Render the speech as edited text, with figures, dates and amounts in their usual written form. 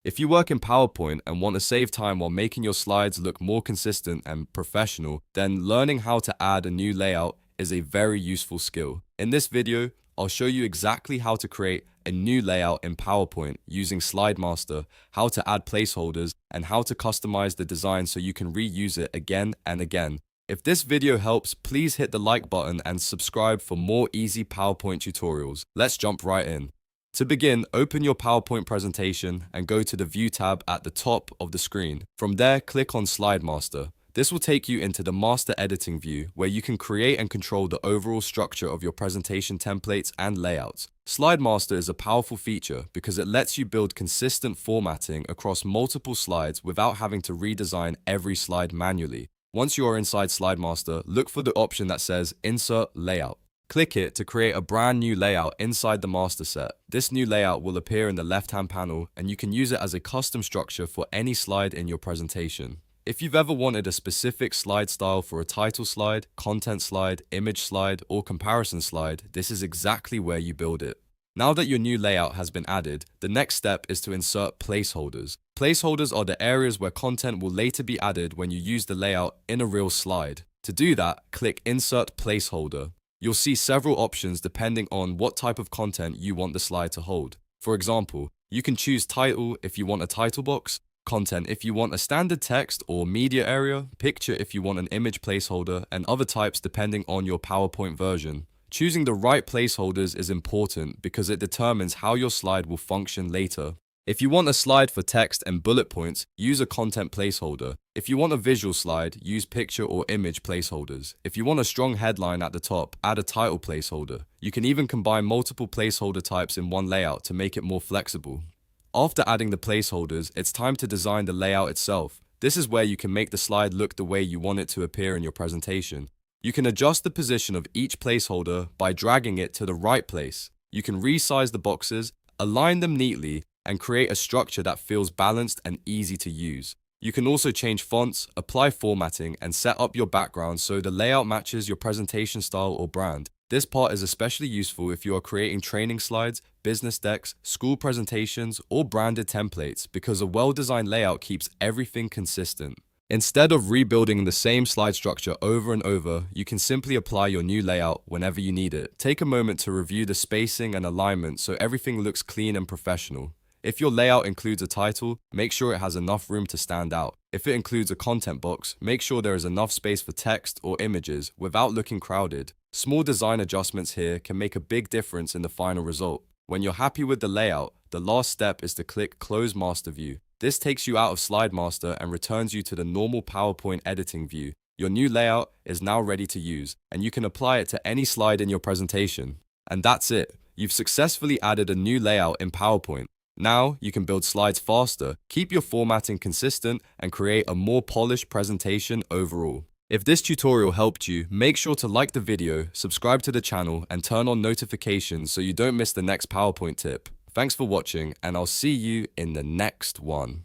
If you work in PowerPoint and want to save time while making your slides look more consistent and professional, then learning how to add a new layout is a very useful skill. In this video, I'll show you exactly how to create a new layout in PowerPoint using Slide Master, how to add placeholders, and how to customize the design so you can reuse it again and again. If this video helps, please hit the like button and subscribe for more easy PowerPoint tutorials. Let's jump right in. To begin, open your PowerPoint presentation and go to the View tab at the top of the screen. From there, click on Slide Master. This will take you into the Master Editing view, where you can create and control the overall structure of your presentation templates and layouts. Slide Master is a powerful feature because it lets you build consistent formatting across multiple slides without having to redesign every slide manually. Once you are inside Slide Master, look for the option that says Insert Layout. Click it to create a brand new layout inside the master set. This new layout will appear in the left-hand panel, and you can use it as a custom structure for any slide in your presentation. If you've ever wanted a specific slide style for a title slide, content slide, image slide, or comparison slide, this is exactly where you build it. Now that your new layout has been added, the next step is to insert placeholders. Placeholders are the areas where content will later be added when you use the layout in a real slide. To do that, click Insert Placeholder. You'll see several options depending on what type of content you want the slide to hold. For example, you can choose title if you want a title box, content if you want a standard text or media area, picture if you want an image placeholder, and other types depending on your PowerPoint version. Choosing the right placeholders is important because it determines how your slide will function later. If you want a slide for text and bullet points, use a content placeholder. If you want a visual slide, use picture or image placeholders. If you want a strong headline at the top, add a title placeholder. You can even combine multiple placeholder types in one layout to make it more flexible. After adding the placeholders, it's time to design the layout itself. This is where you can make the slide look the way you want it to appear in your presentation. You can adjust the position of each placeholder by dragging it to the right place. You can resize the boxes, align them neatly, and create a structure that feels balanced and easy to use. You can also change fonts, apply formatting, and set up your background so the layout matches your presentation style or brand. This part is especially useful if you are creating training slides, business decks, school presentations, or branded templates because a well-designed layout keeps everything consistent. Instead of rebuilding the same slide structure over and over, you can simply apply your new layout whenever you need it. Take a moment to review the spacing and alignment so everything looks clean and professional. If your layout includes a title, make sure it has enough room to stand out. If it includes a content box, make sure there is enough space for text or images without looking crowded. Small design adjustments here can make a big difference in the final result. When you're happy with the layout, the last step is to click Close Master View. This takes you out of Slide Master and returns you to the normal PowerPoint editing view. Your new layout is now ready to use, and you can apply it to any slide in your presentation. And that's it. You've successfully added a new layout in PowerPoint. Now, you can build slides faster, keep your formatting consistent, and create a more polished presentation overall. If this tutorial helped you, make sure to like the video, subscribe to the channel, and turn on notifications so you don't miss the next PowerPoint tip. Thanks for watching, and I'll see you in the next one.